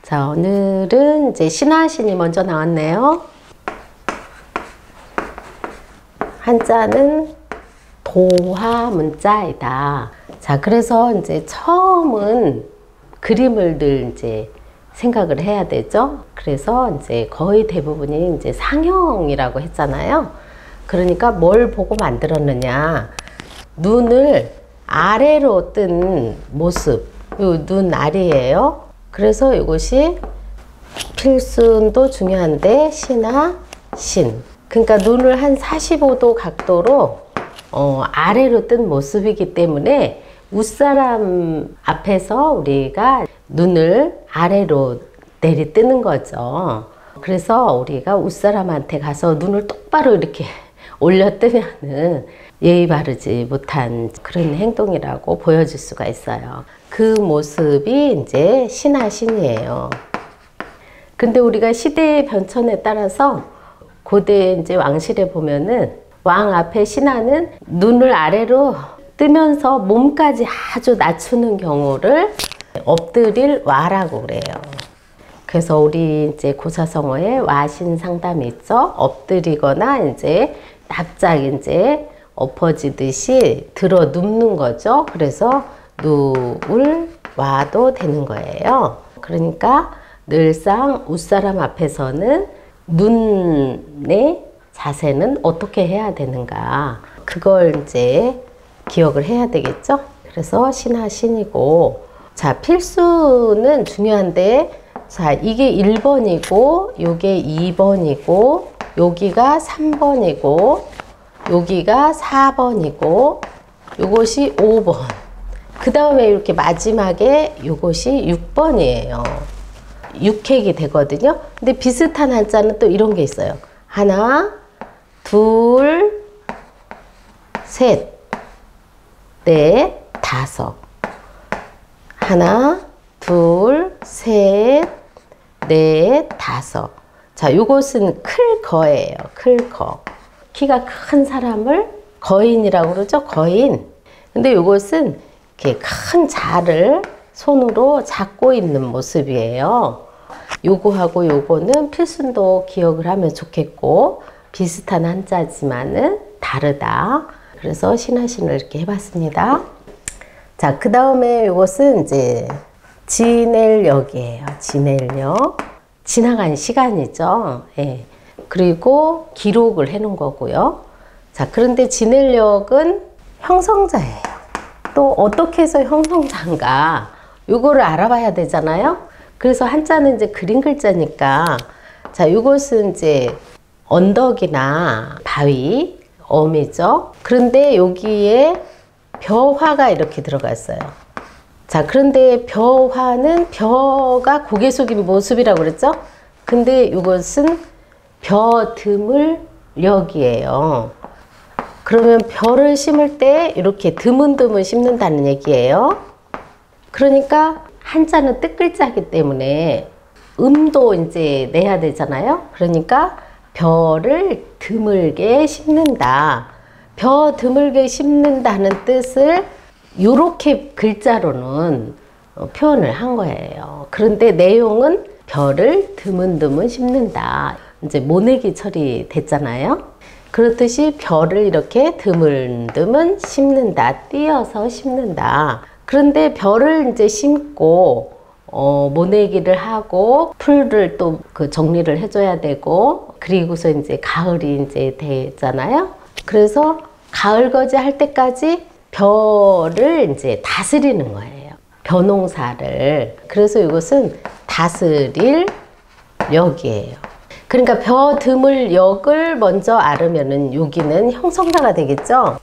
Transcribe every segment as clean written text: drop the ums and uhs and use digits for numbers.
자, 오늘은 이제 신하신이 먼저 나왔네요. 한자는 도화 문자이다. 자, 그래서 이제 처음은 그림을 늘 이제 생각을 해야 되죠. 그래서 이제 거의 대부분이 이제 상형이라고 했잖아요. 그러니까 뭘 보고 만들었느냐. 눈을 아래로 뜬 모습. 요 눈 아래예요. 그래서 이것이 필순도 중요한데 신하, 신. 그러니까 눈을 한 45도 각도로 아래로 뜬 모습이기 때문에 윗사람 앞에서 우리가 눈을 아래로 내리뜨는 거죠. 그래서 우리가 윗사람한테 가서 눈을 똑바로 이렇게 올려뜨면은 예의 바르지 못한 그런 행동이라고 보여줄 수가 있어요. 그 모습이 이제 신하신이에요. 근데 우리가 시대의 변천에 따라서 고대 이제 왕실에 보면은 왕 앞에 신하는 눈을 아래로 뜨면서 몸까지 아주 낮추는 경우를 엎드릴 와라고 그래요. 그래서 우리 이제 고사성어에 와신 상담이 있죠. 엎드리거나 이제 납작 이제 엎어지듯이 들어 눕는 거죠. 그래서 누울 와도 되는 거예요. 그러니까 늘상 윗사람 앞에서는 눈의 자세는 어떻게 해야 되는가. 그걸 이제 기억을 해야 되겠죠. 그래서 신하신이고, 자, 필수는 중요한데, 자, 이게 1번이고, 요게 2번이고, 여기가 3번이고, 여기가 4번이고, 요것이 5번. 그 다음에 이렇게 마지막에 요것이 6번이에요. 육획이 되거든요. 근데 비슷한 한자는 또 이런 게 있어요. 하나, 둘, 셋, 넷, 다섯. 하나, 둘, 셋, 넷, 다섯. 자, 요것은 클 거예요. 클 거. 키가 큰 사람을 거인이라고 그러죠. 거인. 근데 요것은 이렇게 큰 자를 손으로 잡고 있는 모습이에요. 요거하고 요거는 필순도 기억을 하면 좋겠고, 비슷한 한자지만은 다르다. 그래서 신하신을 이렇게 해봤습니다. 자, 그 다음에 요것은 이제 지낼역이에요. 지낼역. 지나간 시간이죠. 예. 그리고 기록을 해 놓은 거고요. 자, 그런데 지낼역은 형성자예요. 또 어떻게 해서 형성자인가? 요거를 알아봐야 되잖아요. 그래서 한자는 이제 그림 글자니까, 자, 이것은 이제 언덕이나 바위, 엄이죠. 그런데 여기에 벼화가 이렇게 들어갔어요. 자, 그런데 벼화는 벼가 고개 숙인 모습이라고 그랬죠. 근데 이것은 벼 드물 력이에요. 그러면 벼를 심을 때 이렇게 드문드문 심는다는 얘기예요. 그러니까 한자는 뜻글자이기 때문에 음도 이제 내야 되잖아요. 그러니까 벼를 드물게 심는다. 벼 드물게 심는다는 뜻을 요렇게 글자로는 표현을 한 거예요. 그런데 내용은 벼를 드문드문 심는다. 이제 모내기 처리됐잖아요. 그렇듯이 벼를 이렇게 드문드문 심는다. 띄어서 심는다. 그런데 벼를 이제 심고 모내기를 하고 풀을 또 그 정리를 해줘야 되고, 그리고서 이제 가을이 이제 되잖아요. 그래서 가을거지 할 때까지 벼를 이제 다스리는 거예요. 벼농사를. 그래서 이것은 다스릴 역이에요. 그러니까 벼 드물 역을 먼저 알으면은 여기는 형성자가 되겠죠.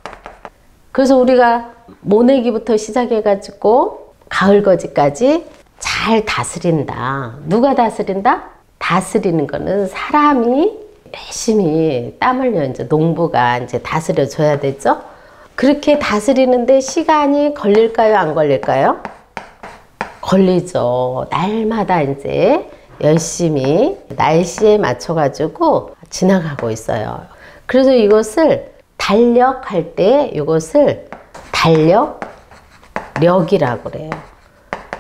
그래서 우리가 모내기부터 시작해가지고 가을거지까지 잘 다스린다. 누가 다스린다? 다스리는 거는 사람이 열심히 땀 흘려 이제 농부가 이제 다스려 줘야 되죠. 그렇게 다스리는데 시간이 걸릴까요? 안 걸릴까요? 걸리죠. 날마다 이제 열심히 날씨에 맞춰가지고 지나가고 있어요. 그래서 이것을 달력할 때 이것을 달력력이라고 그래요.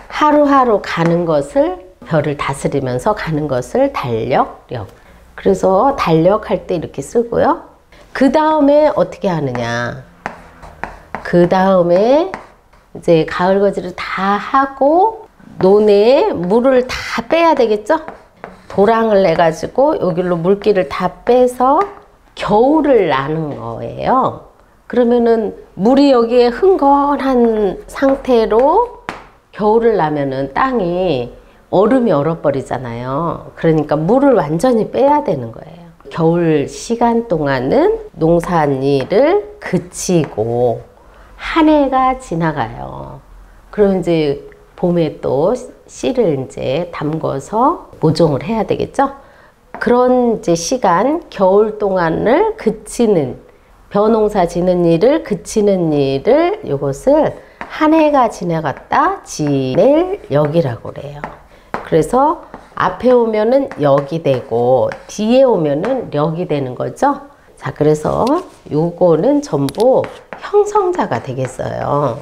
하루하루 가는 것을 벼를 다스리면서 가는 것을 달력력. 그래서 달력할 때 이렇게 쓰고요. 그 다음에 어떻게 하느냐. 그 다음에 이제 가을거지를 다 하고 논에 물을 다 빼야 되겠죠? 도랑을 내가지고 여기로 물기를 다 빼서 겨울을 나는 거예요. 그러면은 물이 여기에 흥건한 상태로 겨울을 나면은 땅이 얼음이 얼어버리잖아요. 그러니까 물을 완전히 빼야 되는 거예요. 겨울 시간 동안은 농사일을 그치고 한 해가 지나가요. 그럼 이제 봄에 또 씨를 이제 담궈서 모종을 해야 되겠죠? 그런 이제 시간, 겨울 동안을 그치는, 벼농사 지는 일을 그치는 일을 이것을 한 해가 지나갔다 지낼 역이라고 그래요. 그래서 앞에 오면은 역이 되고 뒤에 오면은 력이 되는 거죠. 자, 그래서 요거는 전부 형성자가 되겠어요.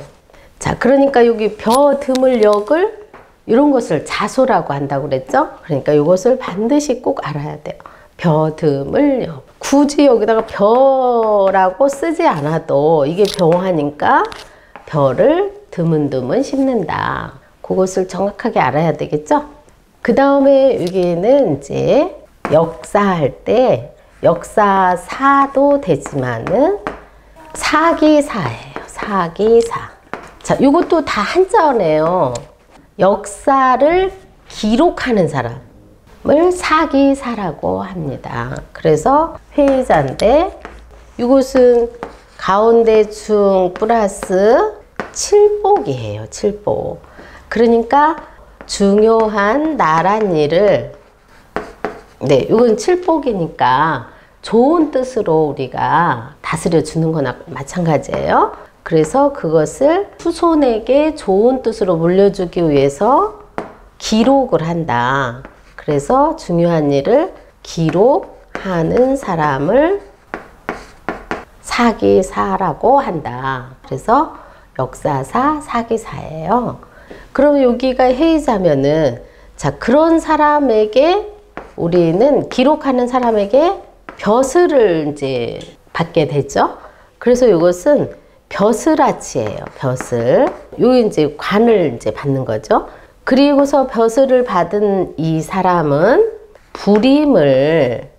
자, 그러니까 여기 벼, 드물, 력을 이런 것을 자소라고 한다고 그랬죠. 그러니까 이것을 반드시 꼭 알아야 돼요. 벼, 드물, 력. 굳이 여기다가 벼라고 쓰지 않아도 이게 벼화니까 벼를 드문드문 심는다. 그것을 정확하게 알아야 되겠죠. 그 다음에 여기는 이제 역사할 때 역사사도 되지만은 사기사예요. 사기사. 자, 이것도 다 한자어네요. 역사를 기록하는 사람을 사기사라고 합니다. 그래서 회의자인데 이것은 가운데 중 플러스 칠복이에요. 칠복. 그러니까 중요한 나란 일을, 네, 이건 칠복이니까 좋은 뜻으로 우리가 다스려 주는 거나 마찬가지예요. 그래서 그것을 후손에게 좋은 뜻으로 물려주기 위해서 기록을 한다. 그래서 중요한 일을 기록하는 사람을 사기사라고 한다. 그래서 역사사, 사기사예요. 그럼 여기가 해이자면은, 자, 그런 사람에게 우리는 기록하는 사람에게 벼슬을 이제 받게 되죠. 그래서 이것은 벼슬아치예요. 벼슬. 요 이제 관을 이제 받는 거죠. 그리고서 벼슬을 받은 이 사람은 불임을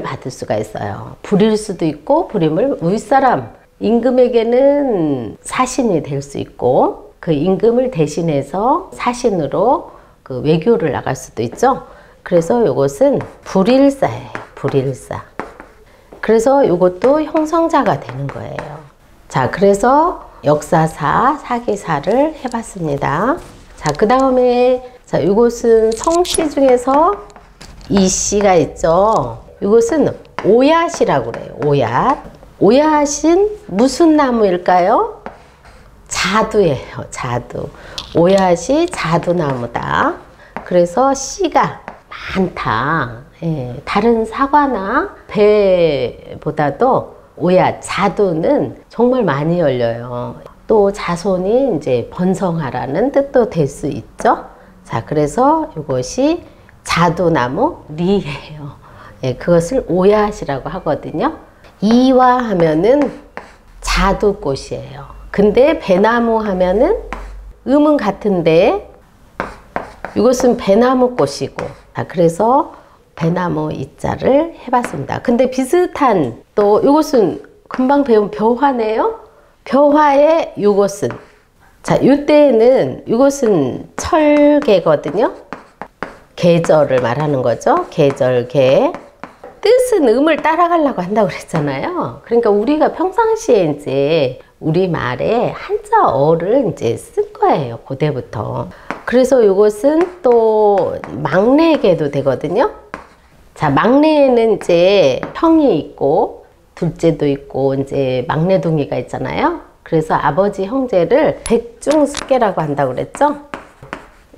받을 수가 있어요. 불일 수도 있고 불임을 윗사람 임금에게는 사신이 될 수 있고 그 임금을 대신해서 사신으로 그 외교를 나갈 수도 있죠. 그래서 이것은 불일사예요. 불일사. 그래서 이것도 형성자가 되는 거예요. 자, 그래서 역사사, 사기사를 해봤습니다. 자, 그 다음에 자, 이것은 성씨 중에서 이씨가 있죠. 이것은 오얏이라고 그래요. 오얏. 오얏은 무슨 나무일까요? 자두예요. 자두. 오얏이 자두나무다. 그래서 씨가 많다. 예, 다른 사과나 배보다도 오얏, 자두는 정말 많이 열려요. 또 자손이 이제 번성하라는 뜻도 될 수 있죠. 자, 그래서 이것이 자두나무 리예요. 예, 그것을 오얏이라고 하거든요. 이화 하면은 자두꽃이에요. 근데 배나무 하면은 음은 같은데 이것은 배나무 꽃이고, 자, 그래서 배나무 이자를 해봤습니다. 근데 비슷한 또 이것은 금방 배운 벼화네요. 벼화의 이것은, 자, 이때는 이것은 철개거든요. 계절을 말하는 거죠. 계절, 개. 뜻은 음을 따라가려고 한다고 그랬잖아요. 그러니까 우리가 평상시에 이제 우리말에 한자어를 이제 쓴 거예요. 고대부터. 그래서 이것은 또 막내계도 되거든요. 자, 막내에는 이제 형이 있고 둘째도 있고 이제 막내둥이가 있잖아요. 그래서 아버지 형제를 백중숙계라고 한다고 그랬죠.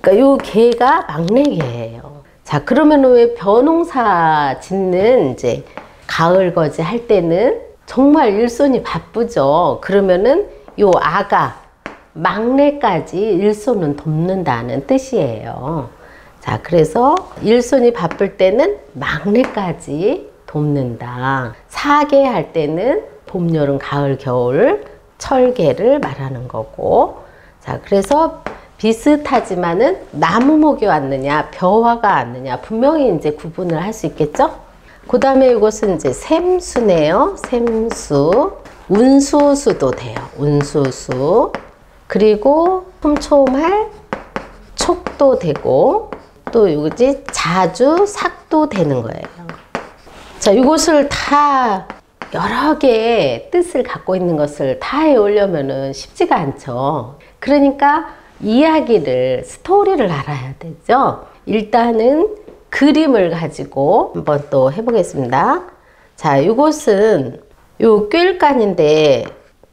그러니까 요 개가 막내개예요. 자, 그러면 왜 벼농사 짓는 이제 가을거지 할 때는 정말 일손이 바쁘죠. 그러면은 요 아가 막내까지 일손은 돕는다는 뜻이에요. 자, 그래서 일손이 바쁠 때는 막내까지 돕는다. 사계 할 때는 봄, 여름, 가을, 겨울 철계를 말하는 거고, 자, 그래서 비슷하지만은 나무목이 왔느냐, 벼화가 왔느냐, 분명히 이제 구분을 할 수 있겠죠? 그 다음에 이것은 이제 샘수네요. 샘수. 운수수도 돼요. 운수수. 그리고 촘촘할 촉도 되고, 또 이거지 자주 삭도 되는 거예요. 자, 이것을 다 여러 개의 뜻을 갖고 있는 것을 다 해오려면은 쉽지가 않죠. 그러니까 이야기를, 스토리를 알아야 되죠. 일단은 그림을 가지고 한번 또 해보겠습니다. 자, 이것은 요 꿰일간인데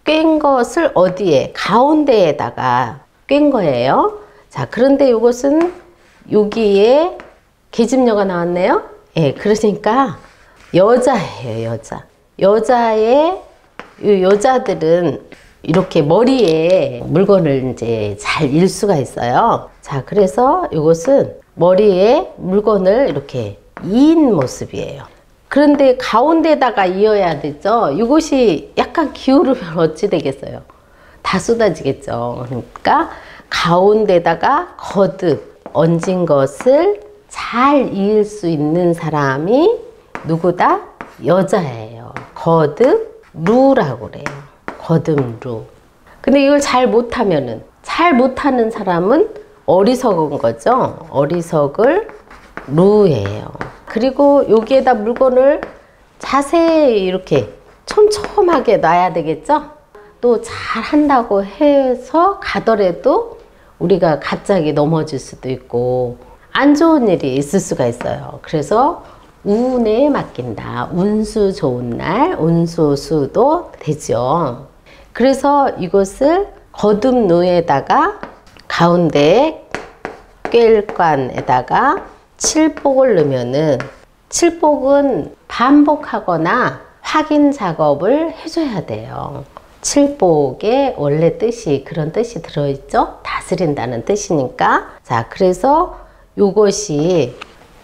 꿰인 것을 어디에? 가운데에다가 꿰인 거예요. 자, 그런데 이것은 여기에 계집녀가 나왔네요. 예, 그러니까 여자예요, 여자. 여자들은 이렇게 머리에 물건을 이제 잘 일 수가 있어요. 자, 그래서 이것은 머리에 물건을 이렇게 이은 모습이에요. 그런데 가운데다가 이어야 되죠. 이것이 약간 기울으면 어찌 되겠어요? 다 쏟아지겠죠. 그러니까 가운데다가 거듭 얹은 것을 잘 이을 수 있는 사람이 누구다? 여자예요. 거듭 루라고 그래요. 거듭루. 근데 이걸 잘 못하면은, 잘 못하는 사람은 어리석은 거죠. 어리석을 루예요. 그리고 여기에다 물건을 자세히 이렇게 촘촘하게 놔야 되겠죠. 또 잘 한다고 해서 가더라도 우리가 갑자기 넘어질 수도 있고 안 좋은 일이 있을 수가 있어요. 그래서 운에 맡긴다. 운수 좋은 날, 운수수도 되죠. 그래서 이것을 거듭루에다가 가운데 꿰일관에다가 칠복을 넣으면은, 칠복은 반복하거나 확인 작업을 해줘야 돼요. 칠복의 원래 뜻이 그런 뜻이 들어있죠. 다스린다는 뜻이니까. 자, 그래서 요것이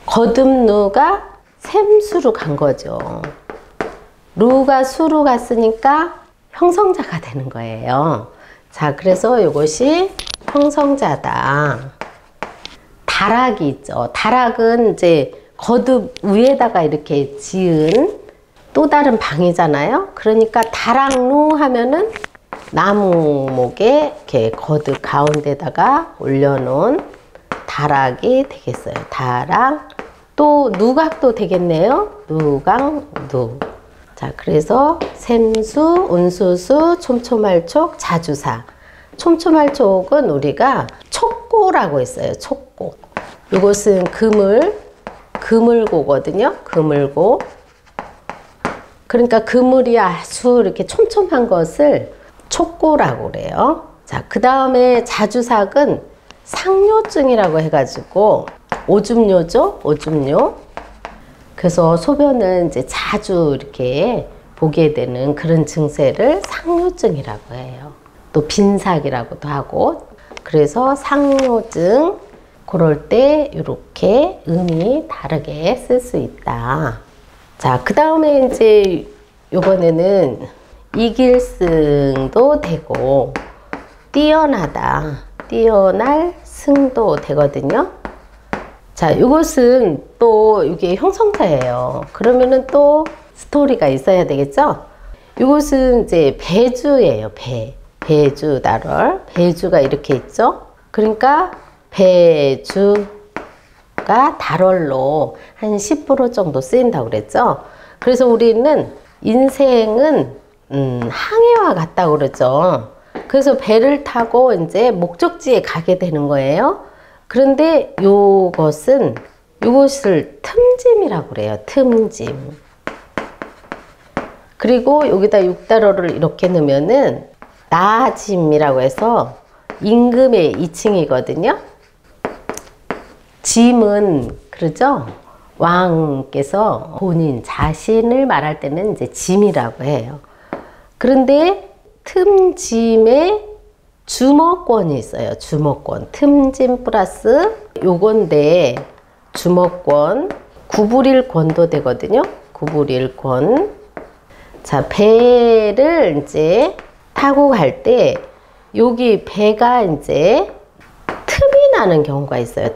거듭루가 샘수로 간 거죠. 루가 수로 갔으니까 형성자가 되는 거예요. 자, 그래서 이것이 형성자다. 다락이 있죠. 다락은 이제 거듭 위에다가 이렇게 지은 또 다른 방이잖아요. 그러니까 다락루 하면은 나무목에 이렇게 거듭 가운데다가 올려놓은 다락이 되겠어요. 다락. 또 누각도 되겠네요. 누각, 누. 자, 그래서 샘수, 운수수, 촘촘할촉, 자주사. 촘촘할촉은 우리가 촉고라고 했어요. 촉고. 이것은 그물고거든요. 그물고. 그러니까 그물이 아주 이렇게 촘촘한 것을 촉고라고 그래요. 자, 그 다음에 자주삭은 상뇨증이라고 해가지고 오줌뇨죠. 오줌뇨. 그래서 소변을 이제 자주 이렇게 보게 되는 그런 증세를 상뇨증이라고 해요. 또 빈삭이라고도 하고. 그래서 상뇨증, 그럴 때 이렇게 음이 다르게 쓸 수 있다. 자, 그 다음에 이제 요번에는 이길승도 되고 뛰어나다, 뛰어날 승도 되거든요. 자, 이것은 또 이게 형성사예요. 그러면은 또 스토리가 있어야 되겠죠? 이것은 이제 배주예요. 배주 나럴. 배주가 이렇게 있죠? 그러니까 배주가 달월로 한 10% 정도 쓰인다고 그랬죠? 그래서 우리는 인생은 항해와 같다고 그러죠. 그래서 배를 타고 이제 목적지에 가게 되는 거예요. 그런데 이것을 틈짐이라고 그래요. 틈짐. 그리고 여기다 육달어를 이렇게 넣으면은 나짐이라고 해서 임금의 2층이거든요. 짐은 그러죠. 왕께서 본인 자신을 말할 때는 이제 짐이라고 해요. 그런데 틈짐에 주먹권이 있어요. 주먹권. 틈진 플러스 요건데 주먹권. 구부릴권도 되거든요. 구부릴권. 자, 배를 이제 타고 갈 때 여기 배가 이제 틈이 나는 경우가 있어요.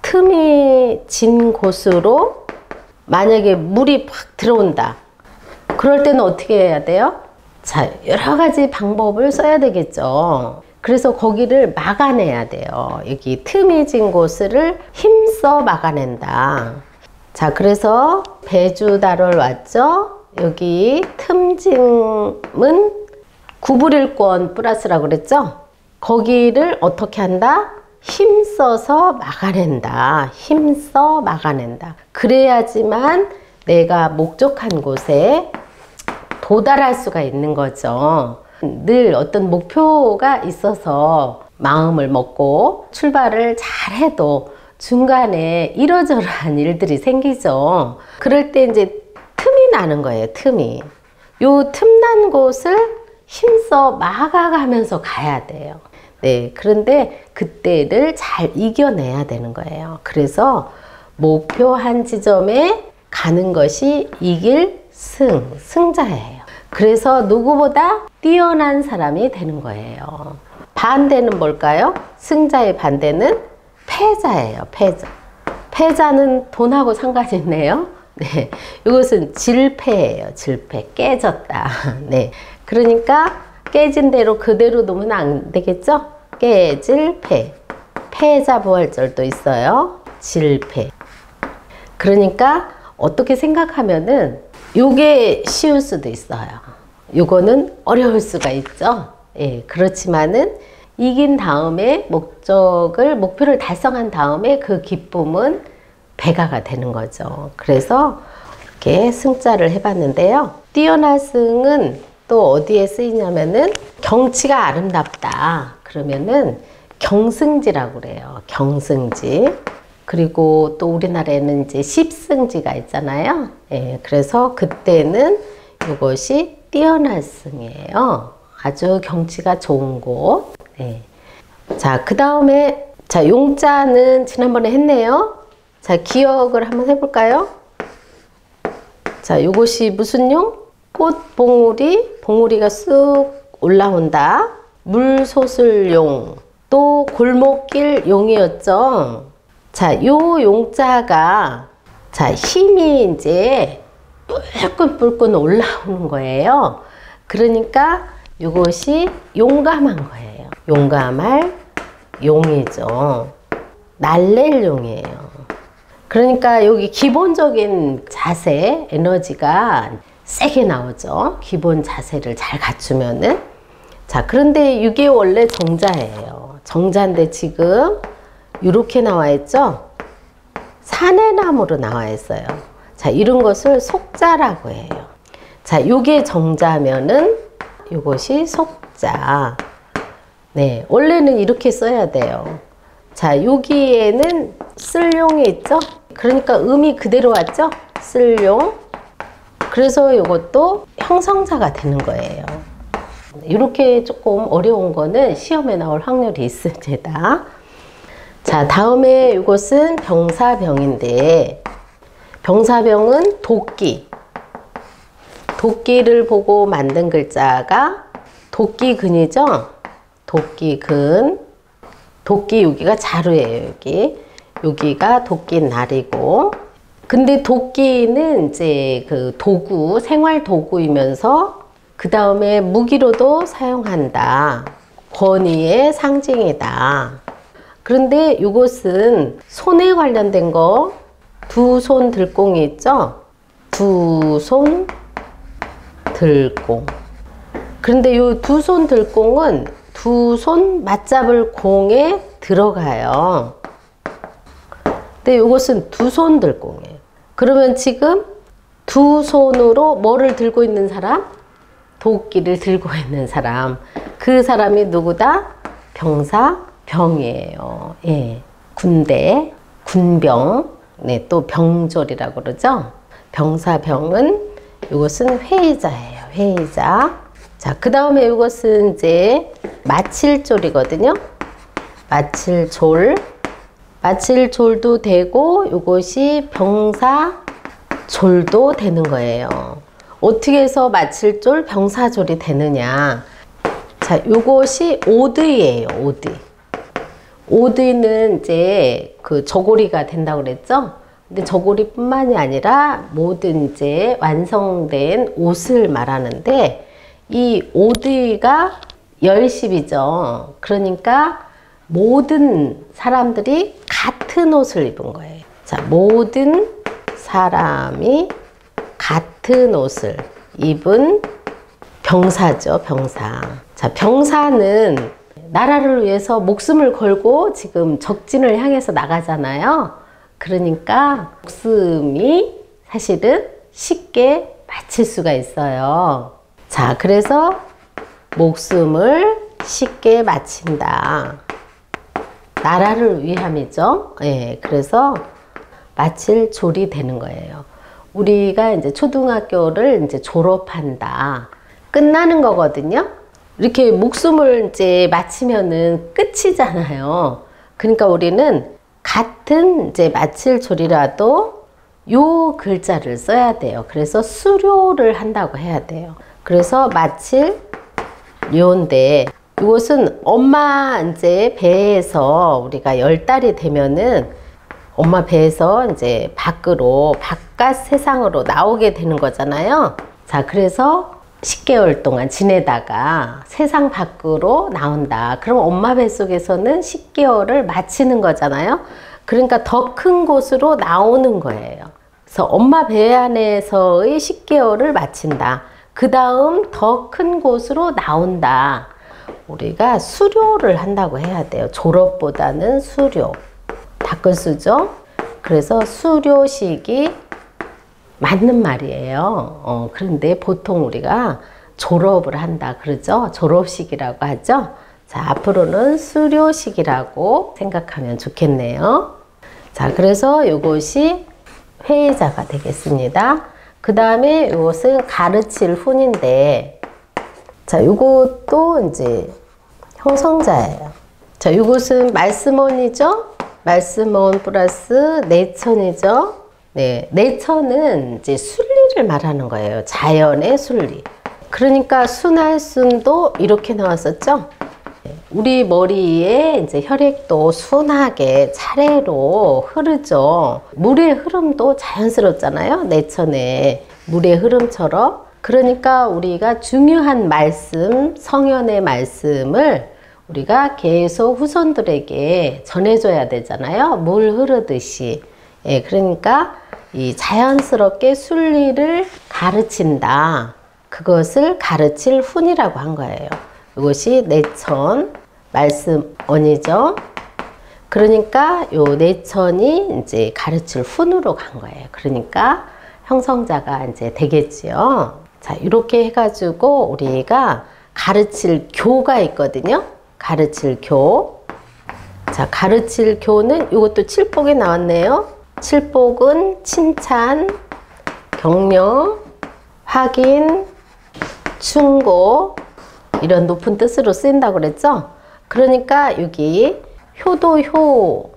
틈이 진 곳으로 만약에 물이 확 들어온다. 그럴 때는 어떻게 해야 돼요? 자, 여러 가지 방법을 써야 되겠죠. 그래서 거기를 막아내야 돼요. 여기 틈이 진 곳을 힘써 막아낸다. 자, 그래서 배주다를 왔죠. 여기 틈짐은 구부릴권 플러스라고 그랬죠. 거기를 어떻게 한다? 힘써서 막아낸다. 힘써 막아낸다. 그래야지만 내가 목적한 곳에 도달할 수가 있는 거죠. 늘 어떤 목표가 있어서 마음을 먹고 출발을 잘 해도 중간에 이러저러한 일들이 생기죠. 그럴 때 이제 틈이 나는 거예요. 틈이. 요 틈난 곳을 힘써 막아가면서 가야 돼요. 네, 그런데 그때를 잘 이겨내야 되는 거예요. 그래서 목표한 지점에 가는 것이 이길 승자예요. 그래서 누구보다 뛰어난 사람이 되는 거예요. 반대는 뭘까요? 승자의 반대는 패자예요. 패자는 돈하고 상관이 있네요. 네, 이것은 질패예요. 질패. 깨졌다. 네, 그러니까 깨진 대로 그대로 놓으면 안 되겠죠? 깨질 패. 패자 부활절도 있어요. 질패. 그러니까 어떻게 생각하면은 요게 쉬울 수도 있어요. 요거는 어려울 수가 있죠. 예, 그렇지만은 이긴 다음에 목표를 달성한 다음에 그 기쁨은 배가가 되는 거죠. 그래서 이렇게 승자를 해봤는데요. 뛰어난 승은 또 어디에 쓰이냐면은 경치가 아름답다. 그러면은 경승지라고 그래요. 경승지. 그리고 또 우리나라에는 이제 십승지가 있잖아요. 예, 그래서 그때는 이것이 뛰어난 승이에요. 아주 경치가 좋은 곳. 네. 자, 그 다음에 자, 용자는 지난번에 했네요. 자, 기억을 한번 해볼까요? 자, 요것이 무슨 용? 봉우리가 쑥 올라온다. 물소슬용, 또 골목길 용이었죠. 자, 요 용자가 자, 힘이 이제 뿔끈뿔끈 올라오는 거예요. 그러니까 이것이 용감한 거예요. 용감할 용이죠. 날랠 용이에요. 그러니까 여기 기본적인 자세, 에너지가 세게 나오죠. 기본 자세를 잘 갖추면은. 자, 그런데 이게 원래 정자예요. 정자인데 지금 이렇게 나와 있죠. 사내나무로 나와 있어요. 자, 이런 것을 속자라고 해요. 자, 요게 정자면은 요것이 속자. 네, 원래는 이렇게 써야 돼요. 자, 여기에는 쓸용이 있죠. 그러니까 음이 그대로 왔죠. 쓸용. 그래서 이것도 형성자가 되는 거예요. 이렇게 조금 어려운 거는 시험에 나올 확률이 있습니다. 자, 다음에 이것은 병사병인데, 병사병은 도끼. 도끼를 보고 만든 글자가 도끼근이죠. 도끼근. 도끼 여기가 자루예요. 여기가 도끼 날이고. 근데 도끼는 이제 그 도구, 생활 도구이면서 그 다음에 무기로도 사용한다. 권위의 상징이다. 그런데 이것은 손에 관련된 거, 두 손 들공이 있죠? 두 손 들공. 그런데 이 두 손 들공은 두 손 맞잡을 공에 들어가요. 근데 이것은 두 손 들공이에요. 그러면 지금 두 손으로 뭐를 들고 있는 사람? 도끼를 들고 있는 사람. 그 사람이 누구다? 병사병이에요. 예. 군대, 군병, 네, 또 병졸이라고 그러죠. 병사병은 이것은 회의자예요. 회의자. 자, 그 다음에 이것은 이제 마칠졸이거든요. 마칠졸. 마칠졸도 되고, 이것이 병사졸도 되는 거예요. 어떻게 해서 마칠졸, 병사졸이 되느냐. 자, 이것이 오드이에요, 오드. 오드는 이제 그 저고리가 된다고 그랬죠? 근데 저고리뿐만이 아니라 모든 이제 완성된 옷을 말하는데, 이 오드가 열십이죠. 그러니까 모든 사람들이 같은 옷을 입은 거예요. 자, 모든 사람이 같은 옷을 입은 병사죠, 병사. 자, 병사는 나라를 위해서 목숨을 걸고 지금 적진을 향해서 나가잖아요. 그러니까 목숨이 사실은 쉽게 바칠 수가 있어요. 자, 그래서 목숨을 쉽게 바친다. 나라를 위함이죠. 예, 그래서 마칠졸이 되는 거예요. 우리가 이제 초등학교를 이제 졸업한다. 끝나는 거거든요. 이렇게 목숨을 이제 바치면은 끝이잖아요. 그러니까 우리는 같은 이제 마칠졸이라도 요 글자를 써야 돼요. 그래서 수료를 한다고 해야 돼요. 그래서 마칠료인데 이것은 엄마 이제 배에서 우리가 10달이 되면은 엄마 배에서 이제 밖으로 바깥 세상으로 나오게 되는 거잖아요. 자, 그래서 10개월 동안 지내다가 세상 밖으로 나온다. 그럼 엄마 뱃속에서는 10개월을 마치는 거잖아요. 그러니까 더 큰 곳으로 나오는 거예요. 그래서 엄마 배 안에서의 10개월을 마친다. 그 다음 더 큰 곳으로 나온다. 우리가 수료를 한다고 해야 돼요. 졸업보다는 수료. 바꿀수죠. 그래서 수료식이 맞는 말이에요. 그런데 보통 우리가 졸업을 한다 그러죠. 졸업식이라고 하죠. 자, 앞으로는 수료식이라고 생각하면 좋겠네요. 자, 그래서 이것이 회의자가 되겠습니다. 그 다음에 이것은 가르칠 훈인데, 자, 이것도 이제 형성자예요. 자, 이것은 말씀원이죠. 말씀원 플러스 내천이죠. 네, 내천은 이제 순리를 말하는 거예요. 자연의 순리. 그러니까 순할순도 이렇게 나왔었죠. 우리 머리에 이제 혈액도 순하게 차례로 흐르죠. 물의 흐름도 자연스럽잖아요. 내천의 물의 흐름처럼. 그러니까 우리가 중요한 말씀, 성현의 말씀을 우리가 계속 후손들에게 전해줘야 되잖아요. 물 흐르듯이. 예, 그러니까 이 자연스럽게 순리를 가르친다. 그것을 가르칠 훈이라고 한 거예요. 이것이 내천, 말씀원이죠. 그러니까 요 내천이 이제 가르칠 훈으로 간 거예요. 그러니까 형성자가 이제 되겠지요. 자, 이렇게 해가지고 우리가 가르칠 교가 있거든요. 가르칠 교. 자, 가르칠 교는 이것도 칠복에 나왔네요. 칠복은 칭찬, 격려, 확인, 충고 이런 높은 뜻으로 쓰인다고 그랬죠. 그러니까 여기 효도 효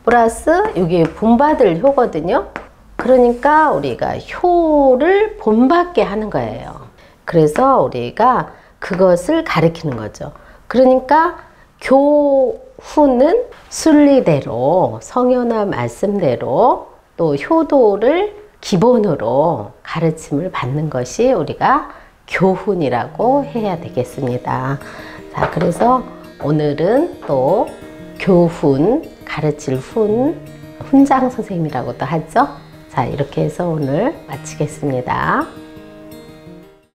플러스 여기 본받을 효거든요. 그러니까 우리가 효를 본받게 하는 거예요. 그래서 우리가 그것을 가리키는 거죠. 그러니까 교훈은 순리대로 성현아 말씀대로 또 효도를 기본으로 가르침을 받는 것이 우리가 교훈이라고 해야 되겠습니다. 자, 그래서 오늘은 또 교훈, 가르칠 훈, 훈장 선생님이라고도 하죠. 자, 이렇게 해서 오늘 마치겠습니다.